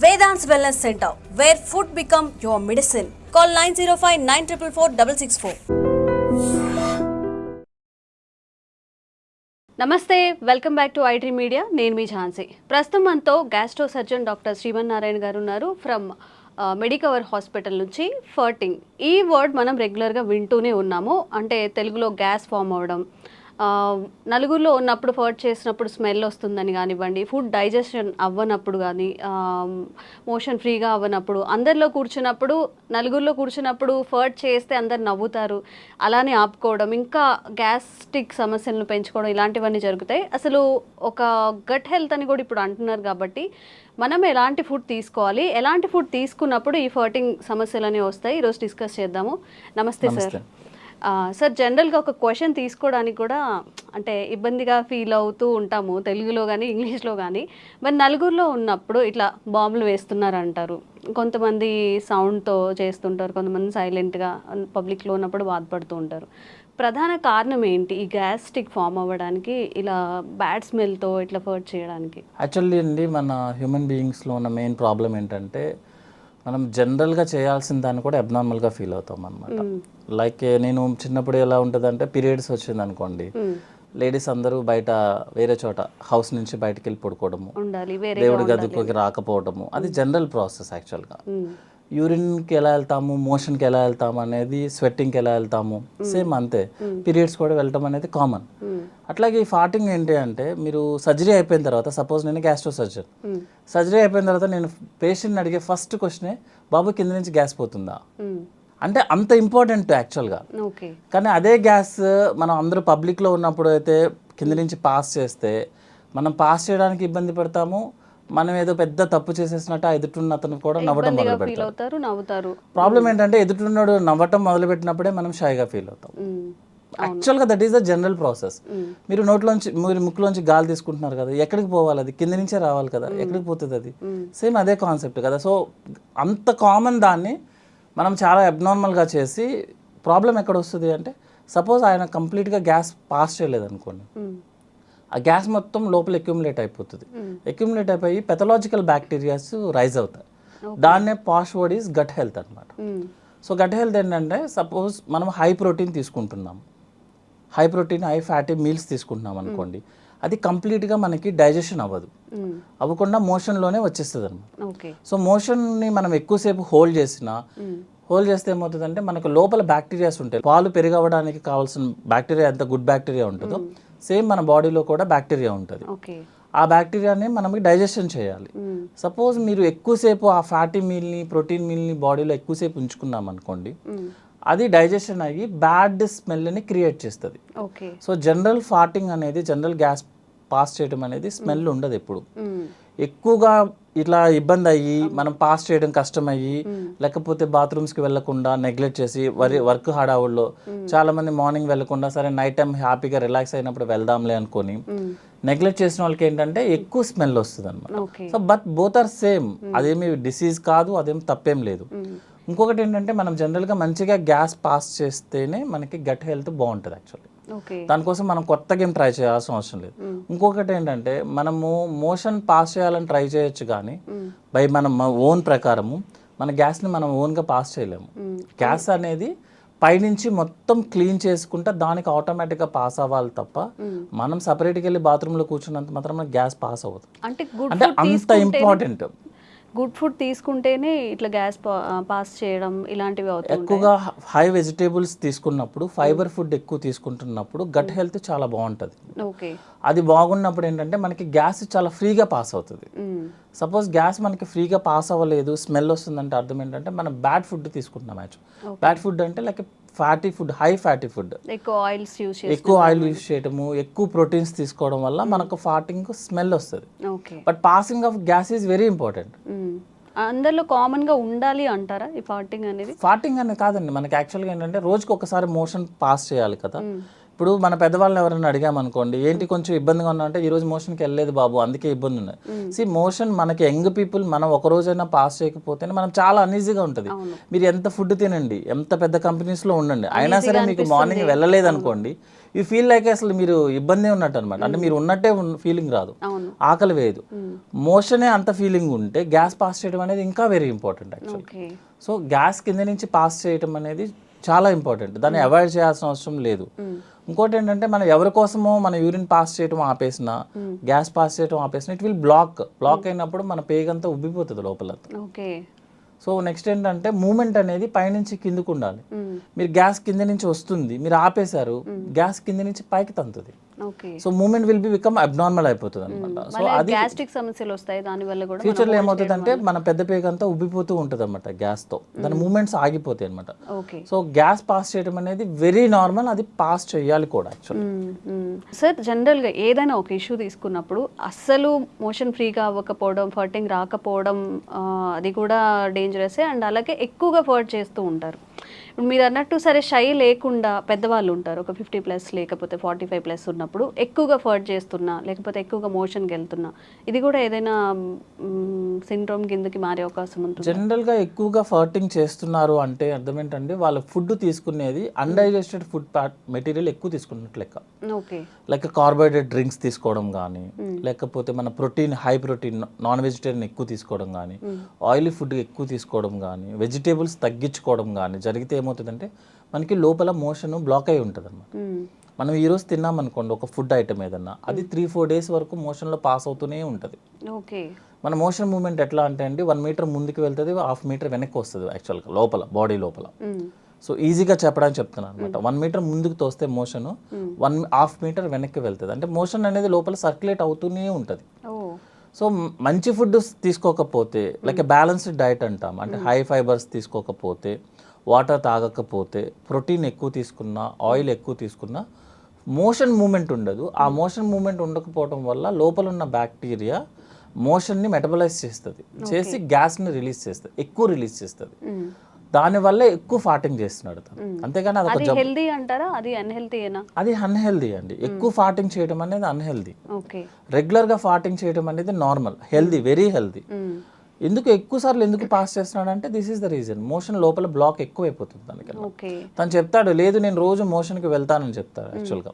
Vedant's Wellness Center, where food become your medicine. Call 905-944-664. నమస్తే, welcome back to IT media. నేను మీ ఝాన్సీ. ప్రస్తుతం మనతో gastro surgeon doctor Srimannarayana గారు ఉన్నారు ఫ్రమ్ మెడికవర్ హాస్పిటల్ నుంచి. ఫర్టింగ్ ఈ వర్డ్ మనం రెగ్యులర్గా వింటూనే ఉన్నాము. అంటే తెలుగులో గ్యాస్ ఫామ్ అవ్వడం, నలుగురిలో ఉన్నప్పుడు ఫర్ట్ చేసినప్పుడు స్మెల్ వస్తుందని కానివ్వండి, ఫుడ్ డైజెషన్ అవ్వనప్పుడు కానీ, మోషన్ ఫ్రీగా అవ్వనప్పుడు, అందరిలో కూర్చున్నప్పుడు నలుగురిలో కూర్చున్నప్పుడు ఫర్ట్ చేస్తే అందరు నవ్వుతారు, అలానే ఆపుకోవడం, ఇంకా గ్యాస్ట్రిక్ సమస్యలను పెంచుకోవడం, ఇలాంటివన్నీ జరుగుతాయి. అసలు ఒక గట్ హెల్త్ అని కూడా ఇప్పుడు అంటున్నారు. కాబట్టి మనం ఎలాంటి ఫుడ్ తీసుకోవాలి, ఎలాంటి ఫుడ్ తీసుకున్నప్పుడు ఈ ఫర్టింగ్ సమస్యలు అనేవి వస్తాయి, ఈరోజు డిస్కస్ చేద్దాము. నమస్తే సార్. సార్, జనరల్గా ఒక క్వశ్చన్ తీసుకోవడానికి కూడా అంటే ఇబ్బందిగా ఫీల్ అవుతూ ఉంటాము, తెలుగులో కానీ ఇంగ్లీష్లో కానీ. మరి నలుగురిలో ఉన్నప్పుడు ఇట్లా బాంబులు వేస్తున్నారు అంటారు, కొంతమంది సౌండ్తో చేస్తుంటారు, కొంతమంది సైలెంట్గా పబ్లిక్లో ఉన్నప్పుడు బాధపడుతూ ఉంటారు. ప్రధాన కారణం ఏంటి ఈ గ్యాస్ట్రిక్ ఫామ్ అవ్వడానికి, ఇలా బ్యాడ్ స్మెల్తో ఇట్లా ఫర్ట్ చేయడానికి? యాక్చువల్లీ అండి, మన హ్యూమన్ బీయింగ్స్లో ఉన్న మెయిన్ ప్రాబ్లం ఏంటంటే మనం జనరల్గా చేయాల్సిన దాన్ని కూడా అబ్నార్మల్గా ఫీల్ అవుతాం అనమాట. లైక్ నేను చిన్నప్పుడు ఎలా ఉంటుంది అంటే, పీరియడ్స్ వచ్చింది అనుకోండి, లేడీస్ అందరూ బయట వేరే చోట హౌస్ నుంచి బయటకు వెళ్ళి పడుకోవడము, దేవుడి గదికి రాకపోవడము, అది జనరల్ ప్రాసెస్. యాక్చువల్గా యూరిన్కి ఎలా వెళ్తాము, మోషన్కి ఎలా వెళ్తాము అనేది, స్వెట్టింగ్కి ఎలా వెళ్తాము, సేమ్ అంతే. పీరియడ్స్ కూడా వెళ్ళటం అనేది కామన్. అట్లాగే ఈ ఫార్టింగ్ ఏంటి అంటే, మీరు సర్జరీ అయిపోయిన తర్వాత, సపోజ్ నేను గ్యాస్ట్రో సర్జన్, సర్జరీ అయిపోయిన తర్వాత నేను పేషెంట్ని అడిగే ఫస్ట్ క్వశ్చనే, బాబు కింద నుంచి గ్యాస్ పోతుందా అంటే. అంత ఇంపార్టెంట్ యాక్చువల్గా. కానీ అదే గ్యాస్ మనం అందరూ పబ్లిక్లో ఉన్నప్పుడు అయితే కింద నుంచి పాస్ చేస్తే, మనం పాస్ చేయడానికి ఇబ్బంది పడతాము, మనం ఏదో పెద్ద తప్పు చేసేసినట్టు ఎదుటిన్న అతను కూడా నవ్వడం మొదలు పెడతారు. ప్రాబ్లం ఏంటంటే, ఎదుటిన్నాడు నవ్వటం మొదలు పెట్టినప్పుడే మనం షైగా ఫీల్ అవుతాం. యాక్చువల్గా that is the general process. మీరు మీరు ముక్కులోంచి గాలి తీసుకుంటున్నారు కదా, ఎక్కడికి పోవాలి? అది కింద నుంచే రావాలి కదా, ఎక్కడికి పోతుంది అది? సేమ్ అదే కాన్సెప్ట్ కదా. సో అంత కామన్ దాన్ని మనం చాలా అబ్నార్మల్గా చేసి, ప్రాబ్లం ఎక్కడ వస్తుంది అంటే, సపోజ్ ఆయన కంప్లీట్గా గ్యాస్ పాస్ చేయలేదు అనుకోండి, ఆ గ్యాస్ మొత్తం లోపల అక్యుములేట్ అయిపోతుంది. అక్యుములేట్ అయిపోయి పెథలాజికల్ బ్యాక్టీరియాస్ రైజ్ అవుతాయి. దాన్నే పాష్ వర్డ్ ఈజ్ గట్ హెల్త్ అనమాట. సో గట్ హెల్త్ ఏంటంటే, సపోజ్ మనం హై ప్రోటీన్ తీసుకుంటున్నాం, high protein high fatty meals తీసుకుంటున్నాం అనుకోండి, అది కంప్లీట్గా మనకి డైజెషన్ అవ్వకుండా మోషన్లోనే వచ్చేస్తుంది అనమాట. సో మోషన్ని మనం ఎక్కువసేపు హోల్డ్ చేస్తే ఏమవుతుందంటే, మనకు లోపల బ్యాక్టీరియాస్ ఉంటాయి. పాలు పెరిగవడానికి కావాల్సిన బ్యాక్టీరియా ఎంత గుడ్ బ్యాక్టీరియా ఉంటుందో, సేమ్ మన బాడీలో కూడా బ్యాక్టీరియా ఉంటుంది. ఆ బ్యాక్టీరియాని మనకి డైజెషన్ చేయాలి. సపోజ్ మీరు ఎక్కువసేపు ఆ ఫ్యాటీ మీల్ని, ప్రోటీన్ మీల్ని బాడీలో ఎక్కువసేపు ఉంచుకున్నాం అనుకోండి, అది డైజెషన్ అయ్యి బ్యాడ్ స్మెల్ని క్రియేట్ చేస్తుంది. సో జనరల్ ఫార్టింగ్ అనేది, జనరల్ గ్యాస్ పాస్ చేయడం అనేది స్మెల్ ఉండదు ఎప్పుడు. ఎక్కువగా ఇట్లా ఇబ్బంది అయ్యి, మనం పాస్ చేయడం కష్టమయ్యి, లేకపోతే బాత్రూమ్స్కి వెళ్లకుండా నెగ్లెక్ట్ చేసి, వర్క్ హడావుల్లో చాలా మంది మార్నింగ్ వెళ్లకుండా, సరే నైట్ టైం హ్యాపీగా రిలాక్స్ అయినప్పుడు వెళ్దాంలే అనుకొని నెగ్లెక్ట్ చేసిన వాళ్ళకి ఏంటంటే ఎక్కువ స్మెల్ వస్తుంది అనమాట. So but both are same. అదేమి డిసీజ్ కాదు, అదేమి తప్పేం లేదు. ఇంకొకటి ఏంటంటే, మనం జనరల్గా మంచిగా గ్యాస్ పాస్ చేస్తేనే మనకి గట్ హెల్త్ బాగుంటుంది యాక్చువల్లీ. దానికోసం మనం కొత్తగా ఏం ట్రై చేయాల్సిన అవసరం లేదు. ఇంకొకటి ఏంటంటే, మనము మోషన్ పాస్ చేయాలని ట్రై చేయొచ్చు, కానీ బై మన ఓన్ ప్రకారము మన గ్యాస్ని మనం ఓన్గా పాస్ చేయలేము. గ్యాస్ అనేది పైనుంచి మొత్తం క్లీన్ చేసుకుంటే దానికి ఆటోమేటిక్గా పాస్ అవ్వాలి తప్ప, మనం సపరేట్గా వెళ్ళి బాత్రూంలో కూర్చున్నంత మాత్రం గ్యాస్ పాస్ అవ్వదు. అంటే అంత ఇంపార్టెంట్. గుడ్ ఫుడ్ తీసుకుంటేనే ఇట్లా గ్యాస్ పాస్ చేయడం ఇలాంటివి అవుతాయి. ఎక్కువగా హై వెజిటేబుల్స్ తీసుకున్నప్పుడు, ఫైబర్ ఫుడ్ ఎక్కువ తీసుకుంటున్నప్పుడు గట్ హెల్త్ చాలా బాగుంటుంది. అది బాగున్నప్పుడు ఏంటంటే మనకి గ్యాస్ చాలా ఫ్రీగా పాస్ అవుతుంది. సపోజ్ గ్యాస్ మనకి ఫ్రీగా పాస్ అవ్వలేదు, స్మెల్ వస్తుందంటే అర్థం ఏంటంటే మనం బ్యాడ్ ఫుడ్ తీసుకుంటున్నాం. బ్యాడ్ ఫుడ్ అంటే like fatty food, high fatty food, ఎక్కువ ఆయిల్ యూస్ చేయడము, ఎక్కువ ప్రోటీన్స్ తీసుకోవడం వల్ల మనకు ఫార్టింగ్ స్మెల్ వస్తుంది. But passing of gas is very important. అందరిలో కామన్ గా ఉండాలి అంటారా ఈ ఫార్టింగ్ అనేది? ఫార్టింగ్ అనేది కాదండి, మనకి యాక్చువల్గా ఏంటంటే రోజుకి ఒకసారి మోషన్ పాస్ చేయాలి కదా. ఇప్పుడు మన పెద్దవాళ్ళని ఎవరైనా అడిగామనుకోండి, ఏంటి కొంచెం ఇబ్బందిగా ఉన్నా అంటే, ఈ రోజు మోషన్కి వెళ్ళలేదు బాబు అందుకే ఇబ్బంది ఉన్నాయి. మోషన్ మనకి యంగ్ పీపుల్ మనం ఒక రోజైనా పాస్ చేయకపోతేనే మనం చాలా అన్ఈజీగా ఉంటుంది. మీరు ఎంత ఫుడ్ తినండి, ఎంత పెద్ద కంపెనీస్లో ఉండండి, అయినా సరే మీకు మార్నింగ్ వెళ్ళలేదు అనుకోండి, యూ ఫీల్ లైక్ అసలు మీరు ఇబ్బంది ఉన్నట్టు అనమాట. అంటే మీరు ఉన్నట్టే ఫీలింగ్ రాదు, ఆకలి వేయదు. మోషనే అంత ఫీలింగ్ ఉంటే గ్యాస్ పాస్ చేయడం అనేది ఇంకా very important actually. So gas కింద నుంచి పాస్ చేయడం అనేది చాలా ఇంపార్టెంట్, దాన్ని అవాయిడ్ చేయాల్సిన అవసరం లేదు. ఇంకోటి ఏంటంటే మనం ఎవరి కోసమో మన యూరిన్ పాస్ చేయడం ఆపేసిన, గ్యాస్ పాస్ చేయడం ఆపేసిన, ఇట్ విల్ బ్లాక్ అయినప్పుడు మన పేగంతా ఉబ్బిపోతుంది లోపల. సో నెక్స్ట్ ఏంటంటే మూమెంట్ అనేది పైనుంచి కిందకు ఉండాలి. మీరు గ్యాస్ కింద నుంచి వస్తుంది, మీరు ఆపేశారు, గ్యాస్ కింద నుంచి పైకి తంతుంది. So movement will be become abnormal అయిపోతుంది అనమాట. సో అది గ్యాస్ట్రిక్ సమస్యలు వస్తాయి దాని వల్ల కూడా. ఫ్యూచర్లో ఏమవుతుంది అంటే మన పెద్ద పేగంతా ఉబ్బిపోతూ ఉంటుంది అనమాట గ్యాస్తో, దాని మూమెంట్స్ ఆగిపోతాయి అనమాట. సో గ్యాస్ పాస్ చేయడం అనేది వెరీ నార్మల్, అది పాస్ చేయాలి కూడా యాక్చువల్లీ. సార్ జనరల్గా ఏదైనా ఒక ఇష్యూ తీసుకున్నప్పుడు అస్సలు మోషన్ ఫ్రీగా అవ్వకపోవడం, ఫర్టింగ్ రాకపోవడం అది కూడా డేంజరస్. అండ్ అలాగే ఎక్కువగా ఫర్ట్ చేస్తూ ఉంటారు. ఇప్పుడు మీరు అన్నట్టు సరే షై లేకుండా పెద్దవాళ్ళు ఉంటారు, ఒక 50+ లేకపోతే 45+ ఉన్నప్పుడు ఎక్కువగా ఫర్ట్ చేస్తున్నా లేకపోతే ఎక్కువగా మోషన్కి వెళ్తున్నా, ఇది కూడా ఏదైనా సిండ్రోమ్ కిందకి మారే అవకాశం ఉంటుంది. జనరల్గా ఎక్కువగా ఫర్టింగ్ చేస్తున్నారు అంటే అర్థం ఏంటంటే వాళ్ళ ఫుడ్ తీసుకునేది అన్డైజెస్టెడ్ ఫుడ్ మెటీరియల్ ఎక్కువ తీసుకున్నట్లు లెక్క. ఓకే, లైక్ కార్బోహైడ్రేట్ డ్రింక్స్ తీసుకోవడం కానీ, లేకపోతే మన protein high protein non vegetarian ఎక్కువ తీసుకోవడం కానీ, ఆయిలీ ఫుడ్ ఎక్కువ తీసుకోవడం కానీ, వెజిటేబుల్స్ తగ్గించుకోవడం కానీ జరిగితే ఏమవుతుందంటే మనకి లోపల మోషన్ బ్లాక్ అయి ఉంటుంది అనమాట. మనం ఈరోజు తిన్నాం అనుకోండి ఒక ఫుడ్ ఐటమ్ ఏదన్నా, అది 3-4 డేస్ వరకు మోషన్లో పాస్ అవుతూనే ఉంటుంది. ఓకే, మన మోషన్ మూమెంట్ ఎట్లా అంటే అండి 1 మీటర్ ముందుకు వెళ్తుంది, 1/2 మీటర్ వెనక్కి వస్తుంది యాక్చువల్గా లోపల బాడీ లోపల. సో ఈజీగా చెప్పడానికి చెప్తున్నాను అనమాట. 1 మీటర్ ముందుకు తోస్తే మోషన్ 1/2 మీటర్ వెనక్కి వెళ్తుంది. అంటే మోషన్ అనేది లోపల సర్క్యులేట్ అవుతూనే ఉంటుంది. సో మంచి ఫుడ్ తీసుకోకపోతే, లైక్ బ్యాలెన్స్డ్ డైట్ అంటాం, అంటే హై ఫైబర్స్ తీసుకోకపోతే, వాటర్ తాగకపోతే, ప్రోటీన్ ఎక్కువ తీసుకున్నా, ఆయిల్ ఎక్కువ తీసుకున్నా మోషన్ మూమెంట్ ఉండదు. ఆ మోషన్ మూమెంట్ ఉండకపోవడం వల్ల లోపల ఉన్న బ్యాక్టీరియా మోషన్ని మెటబలైజ్ చేస్తుంది, చేసి గ్యాస్ని రిలీజ్ చేస్తుంది, ఎక్కువ రిలీజ్ చేస్తుంది. దానివల్ల ఎక్కువ ఫార్టింగ్ చేస్తున్నాడు తను. అంతేగాని అది హెల్దీ అంటారా, అది అన్హెల్దీయేనా? అది అన్హెల్దీ అండి. ఎక్కువ ఫార్టింగ్ చేయడం అనేది అన్హెల్దీ. రెగ్యులర్గా ఫార్టింగ్ చేయడం అనేది నార్మల్, హెల్దీ, వెరీ హెల్దీ. ఎందుకు ఎక్కువ సార్లు ఎందుకు పాస్ చేస్తున్నాడు అంటే this is the reason, motion లోపల బ్లాక్ ఎక్కువ అయిపోతుంది దానికన్నా. తను చెప్తాడు లేదు నేను రోజు మోషన్కి వెళ్తానని చెప్తాడు యాక్చువల్గా.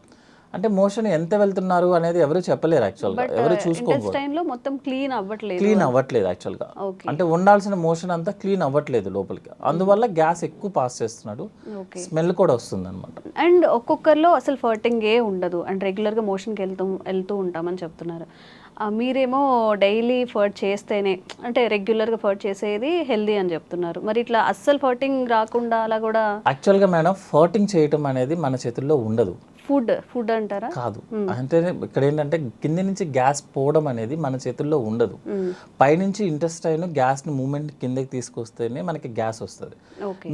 అంటే మోషన్ ఎంత వెళ్తున్నారు అనేది ఎవరు చెప్పలేరు యాక్చువల్గా, ఎవరు చూసుకోవాలి. మొత్తం క్లీన్ అవ్వట్లేదు యాక్చువల్గా. అంటే ఉండాల్సిన మోషన్ అంతా క్లీన్ అవ్వట్లేదు లోపలికి, అందువల్ల గ్యాస్ ఎక్కువ పాస్ చేస్తున్నాడు, స్మెల్ కూడా వస్తుంది అనమాట. అండ్ ఒక్కొక్కరిలో అసలు ఫర్టింగ్ ఏ ఉండదు అండ్ రెగ్యులర్గా మోషన్కి వెళ్తూ ఉంటామని చెప్తున్నారు. మీరేమో డైలీ ఫర్ట్ చేస్తేనే, అంటే రెగ్యులర్గా ఫర్ట్ చేసేది హెల్దీ అని చెప్తున్నారు. మరి ఇట్లా అస్సలు ఫర్టింగ్ రాకుండా అలా కూడా? యాక్చువల్గా మేడం ఫర్టింగ్ చేయటం అనేది మన చేతుల్లో ఉండదు. ఫుడ్ అంటారా? కాదు, అంటే ఇక్కడ ఏంటంటే కింద నుంచి గ్యాస్ పోవడం అనేది మన చేతుల్లో ఉండదు. పైనుంచి ఇంటెస్టైన్ గ్యాస్ని మూమెంట్ కిందకి తీసుకొస్తేనే మనకి గ్యాస్ వస్తుంది.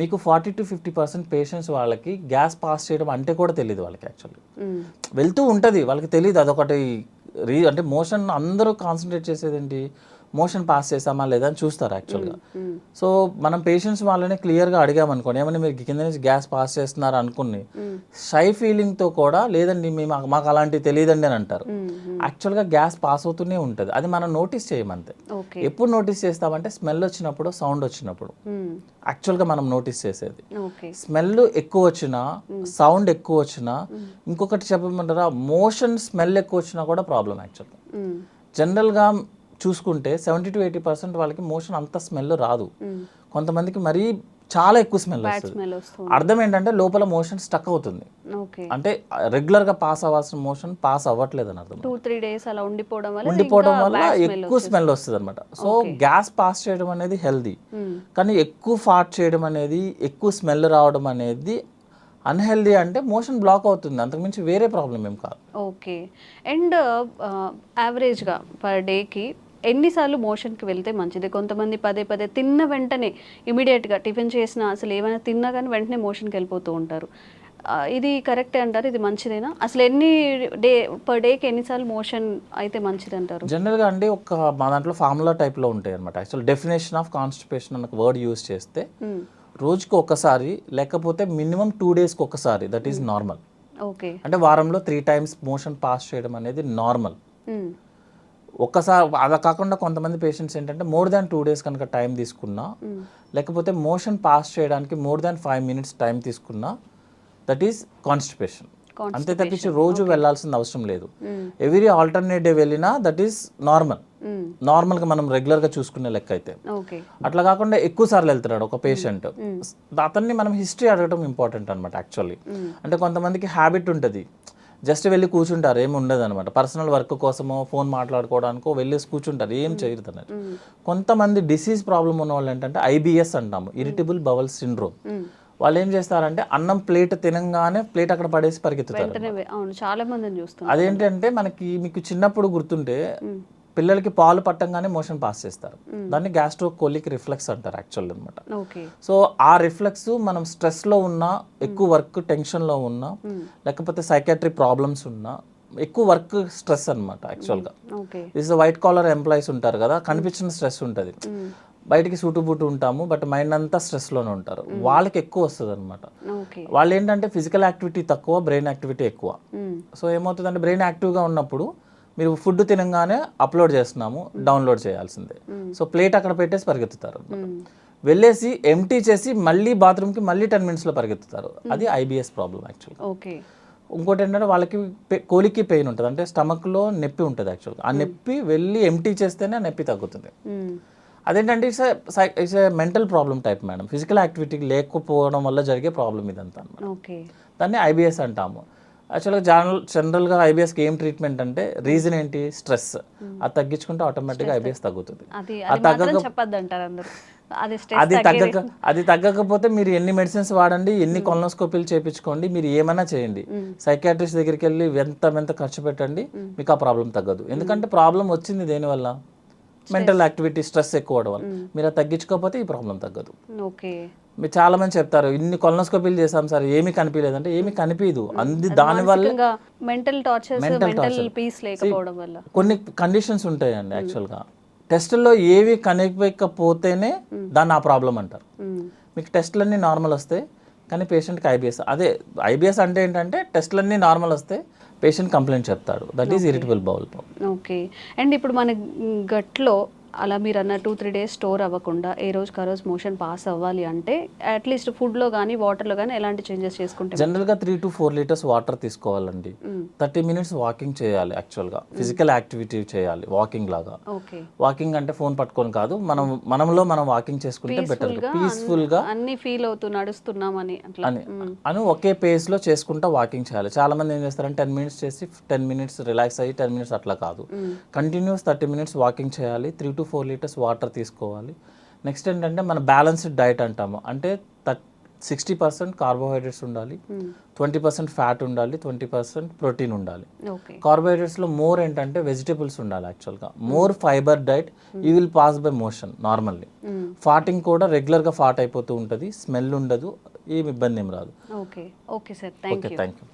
మీకు 40-50% పేషెంట్స్ వాళ్ళకి గ్యాస్ పాస్ చేయడం అంటే కూడా తెలియదు వాళ్ళకి. యాక్చువల్లీ వెళ్తూ ఉంటుంది, వాళ్ళకి తెలియదు. అదొకటి అంటే మోషన్ అందరూ కాన్సన్ట్రేట్ చేసేది ఏంటి, మోషన్ పాస్ చేసామా లేదా అని చూస్తారు యాక్చువల్గా. సో మనం పేషెంట్స్ వాళ్ళని క్లియర్గా అడిగామనుకోండి, ఏమన్నా మీరు కింద నుంచి గ్యాస్ పాస్ చేస్తున్నారు అనుకుని షై ఫీలింగ్తో కూడా లేదండి మాకు అలాంటివి తెలియదండి అని అంటారు. యాక్చువల్గా గ్యాస్ పాస్ అవుతూనే ఉంటుంది, అది మనం నోటీస్ చేయమంతే. ఎప్పుడు నోటీస్ చేస్తామంటే స్మెల్ వచ్చినప్పుడు, సౌండ్ వచ్చినప్పుడు యాక్చువల్గా మనం నోటీస్ చేసేది. స్మెల్ ఎక్కువ వచ్చినా, సౌండ్ ఎక్కువ వచ్చినా, ఇంకొకటి చెప్పమంటారా, మోషన్ స్మెల్ ఎక్కువ వచ్చినా కూడా ప్రాబ్లం యాక్చువల్గా. జనరల్గా చూసుకుంటే 70-80% వాళ్ళకి మోషన్ అంత స్మెల్ రాదు, కొంతమందికి మరీ చాలా ఎక్కువ స్మెల్ వస్తుంది. అర్థం ఏంటంటే లోపల మోషన్ స్టక్ అవుతుంది, అంటే రెగ్యులర్గా పాస్ అవ్వాల్సిన మోషన్ పాస్ అవ్వట్లేదు అని అర్థం. 2-3 days అలా ఉండిపోవడం వల్ల ఎక్కువ స్మెల్ వస్తుంది అనమాట. సో గ్యాస్ పాస్ చేయడం అనేది హెల్దీ, కానీ ఎక్కువ ఫార్ట్ చేయడం అనేది, ఎక్కువ స్మెల్ రావడం అనేది అన్హెల్దీ. అంటే మోషన్ బ్లాక్ అవుతుంది, అంతకుమించి వేరే ప్రాబ్లం ఏం కాదు. ఓకే. అండ్ యావరేజ్గా పర్ డేకి ఎన్నిసార్లు మోషన్కి వెళ్తే మంచిది? కొంతమంది పదే తిన్న వెంటనే ఇమీడియట్గా టిఫిన్ చేసినా, అసలు ఏమైనా తిన్నా కానీ వెంటనే మోషన్కి వెళ్ళిపోతూ ఉంటారు. ఇది కరెక్టే అంటారు? ఇది మంచిదేనా? అసలు పర్ డేకి ఎన్నిసార్లు మోషన్ అయితే మంచిది అంటారు? జనరల్గా అండి మా దాంట్లో ఫార్ములా టైప్లో ఉంటాయి అనమాట. యాక్చువల్ డెఫినేషన్ ఆఫ్ కాన్స్టిపేషన్ అన్న వర్డ్ యూజ్ చేస్తే రోజుకి ఒకసారి, లేకపోతే మినిమం 2 daysకి ఒకసారి, దట్ ఈస్ నార్మల్. ఓకే. అంటే వారంలో 3 times మోషన్ పాస్ చేయడం అనేది నార్మల్. ఒక్కసారి అలా కాకుండా కొంతమంది పేషెంట్స్ ఏంటంటే మోర్ దాన్ 2 days కనుక టైం తీసుకున్నా, లేకపోతే మోషన్ పాస్ చేయడానికి మోర్ దాన్ 5 minutes టైం తీసుకున్నా, దట్ ఈస్ కాన్స్టిపేషన్. అంతే తప్పించి రోజు వెళ్ళాల్సిన అవసరం లేదు. ఎవ్రీ ఆల్టర్నేట్ డే వెళ్ళినా దట్ ఈస్ నార్మల్గా మనం రెగ్యులర్గా చూసుకునే లెక్క అయితే. అట్లా కాకుండా ఎక్కువ సార్లు వెళ్తున్నాడు ఒక పేషెంట్, అతన్ని మనం హిస్టరీ అడగడం ఇంపార్టెంట్ అనమాట యాక్చువల్లీ. అంటే కొంతమందికి హ్యాబిట్ ఉంటుంది, జస్ట్ వెళ్ళి కూర్చుంటారు, ఏమి ఉండదు అనమాట. పర్సనల్ వర్క్ కోసమో ఫోన్ మాట్లాడుకోవడానికో వెళ్ళేసి కూర్చుంటారు, ఏం చేయరు అన్నట్టు. కొంతమంది డిసీజ్ ప్రాబ్లం ఉన్న వాళ్ళు ఏంటంటే IBS అంటాము, ఇరిటబుల్ బవల్ సిండ్రోమ్. వాళ్ళు ఏం చేస్తారంటే అన్నం ప్లేట్ తినంగానే ప్లేట్ అక్కడ పడేసి పరిగెత్తుతారు. చాలా మందిని చూస్తాం. అదేంటంటే మీకు చిన్నప్పుడు గుర్తుంటే పిల్లలకి పాలు పట్టంగానే మోషన్ పాస్ చేస్తారు, దాన్ని గ్యాస్ట్రోకోలిక్ రిఫ్లెక్స్ అంటారు యాక్చువల్ అనమాట. సో ఆ రిఫ్లెక్స్ మనం స్ట్రెస్లో ఉన్నా, ఎక్కువ వర్క్ టెన్షన్లో ఉన్నా, లేకపోతే సైకాట్రిక్ ప్రాబ్లమ్స్ ఉన్నా, ఎక్కువ వర్క్ స్ట్రెస్ అనమాట యాక్చువల్గా. దిస్ వైట్ కాలర్ ఎంప్లాయీస్ ఉంటారు కదా, కనిపించిన స్ట్రెస్ ఉంటుంది, బయటికి సూటుబూటు ఉంటాము, బట్ మైండ్ అంతా స్ట్రెస్లోనే ఉంటారు, వాళ్ళకి ఎక్కువ వస్తుంది అనమాట. వాళ్ళు ఏంటంటే ఫిజికల్ యాక్టివిటీ తక్కువ, బ్రెయిన్ యాక్టివిటీ ఎక్కువ. సో ఏమవుతుందంటే బ్రెయిన్ యాక్టివ్గా ఉన్నప్పుడు మీరు ఫుడ్ తినగానే అప్లోడ్ చేస్తున్నాము, డౌన్లోడ్ చేయాల్సిందే. సో ప్లేట్ అక్కడ పెట్టేసి పరిగెత్తుతారు, వెళ్ళేసి ఎంటీ చేసి మళ్ళీ బాత్రూమ్కి మళ్ళీ 10 minutesలో పరిగెత్తుతారు. అది IBS ప్రాబ్లం యాక్చువల్గా. ఇంకోటి ఏంటంటే వాళ్ళకి కోలికి పెయిన్ ఉంటుంది, అంటే స్టమక్లో నొప్పి ఉంటుంది యాక్చువల్గా. ఆ నొప్పి వెళ్ళి ఎంటీ చేస్తేనే ఆ నొప్పి తగ్గుతుంది. అదేంటంటే it's a mental problem type madam, physical activity లేకపోవడం వల్ల జరిగే ప్రాబ్లం ఇదంతా అనమాట. దాన్ని IBS అంటాము. యాక్చువల్గా జనరల్గా IBSకి ఏం ట్రీట్మెంట్ అంటే రీజన్ ఏంటి, స్ట్రెస్. అది తగ్గించుకుంటే ఆటోమేటిక్గా IBS తగ్గుతుంది. అది తగ్గకపోతే మీరు ఎన్ని మెడిసిన్స్ వాడండి, ఎన్ని కొలనోస్కోపీలు చేయించుకోండి, మీరు ఏమైనా చేయండి, సైకాట్రిస్ట్ దగ్గరికి వెళ్ళి ఎంత ఖర్చు పెట్టండి, మీకు ఆ ప్రాబ్లం తగ్గదు. ఎందుకంటే ప్రాబ్లం వచ్చింది దేనివల్ల, మెంటల్ యాక్టివిటీ, స్ట్రెస్ ఎక్కువ అవడం వల్ల. మీరు అది తగ్గించుకోకపోతే ఈ ప్రాబ్లం తగ్గదు. మీరు చాలా మంది చెప్తారు ఇన్ని కొలనోస్కోపీలు చేసాం సార్ ఏమీ కనిపించలేదు అంటే, ఏమీ కనిపించదు. దానివల్ల మెంటల్ టార్చర్, కొన్ని కండిషన్స్ ఉంటాయండి యాక్చువల్గా. టెస్టుల్లో ఏవి కనిపించకపోతేనే దాన్ని ఆ ప్రాబ్లం అంటారు. మీకు టెస్టులన్నీ నార్మల్ వస్తాయి కానీ పేషెంట్కి IBS. అదే IBS అంటే ఏంటంటే టెస్టులన్నీ నార్మల్ వస్తే పేషెంట్ కంప్లైంట్ చెప్తాడు, that is irritable bowel problem. Okay. And ఇప్పుడు మన గట్లో అలా మీరు అన్న 2-3 days స్టోర్ అవ్వకుండా ఏ రోజుకి ఆ రోజు మోషన్ పాస్ అవ్వాలి అంటే అట్లీస్ట్ ఫుడ్లో కానీ వాటర్లో కానీ ఎలాంటి చేంజెస్ చేసుకుంటే? జనరల్గా 3 to 4 liters వాటర్ తీసుకోవాలండి. 30 minutes వాకింగ్ చేయాలి యాక్చువల్గా, ఫిజికల్ యాక్టివిటీ చేయాలి వాకింగ్ లాగా. వాకింగ్ అంటే ఫోన్ పట్టుకొని కాదు, మనలో మనం వాకింగ్ చేసుకుంటే బెటర్, పీస్ఫుల్గా అన్ని ఫీల్ అవుతూ నడుస్తున్నామని అని ఒకే పేస్లో చేసుకుంటా వాకింగ్ చేయాలి. చాలా మంది ఏం చేస్తారంటే 10 minutes చేసి 10 minutes రిలాక్స్ అయ్యి 10 minutes అట్లా కాదు, కంటిన్యూస్ 30 minutes వాకింగ్ చేయాలి, 3 to 4 liters వాటర్ తీసుకోవాలి. నెక్స్ట్ ఏంటంటే మన బ్యాలెన్స్డ్ డైట్ అంటాము, అంటే 60% కార్బోహైడ్రేట్స్ ఉండాలి, 20% ఫ్యాట్ ఉండాలి, 20% ప్రోటీన్ ఉండాలి. కార్బోహైడ్రేట్స్లో మోర్ ఏంటంటే వెజిటేబుల్స్ ఉండాలి యాక్చువల్గా, more fibre diet, you will pass by motion normally. ఫాటింగ్ కూడా రెగ్యులర్గా ఫాట్ అయిపోతూ ఉంటుంది, స్మెల్ ఉండదు, ఏమి ఇబ్బంది ఏం రాదు. Okay sir, thank you.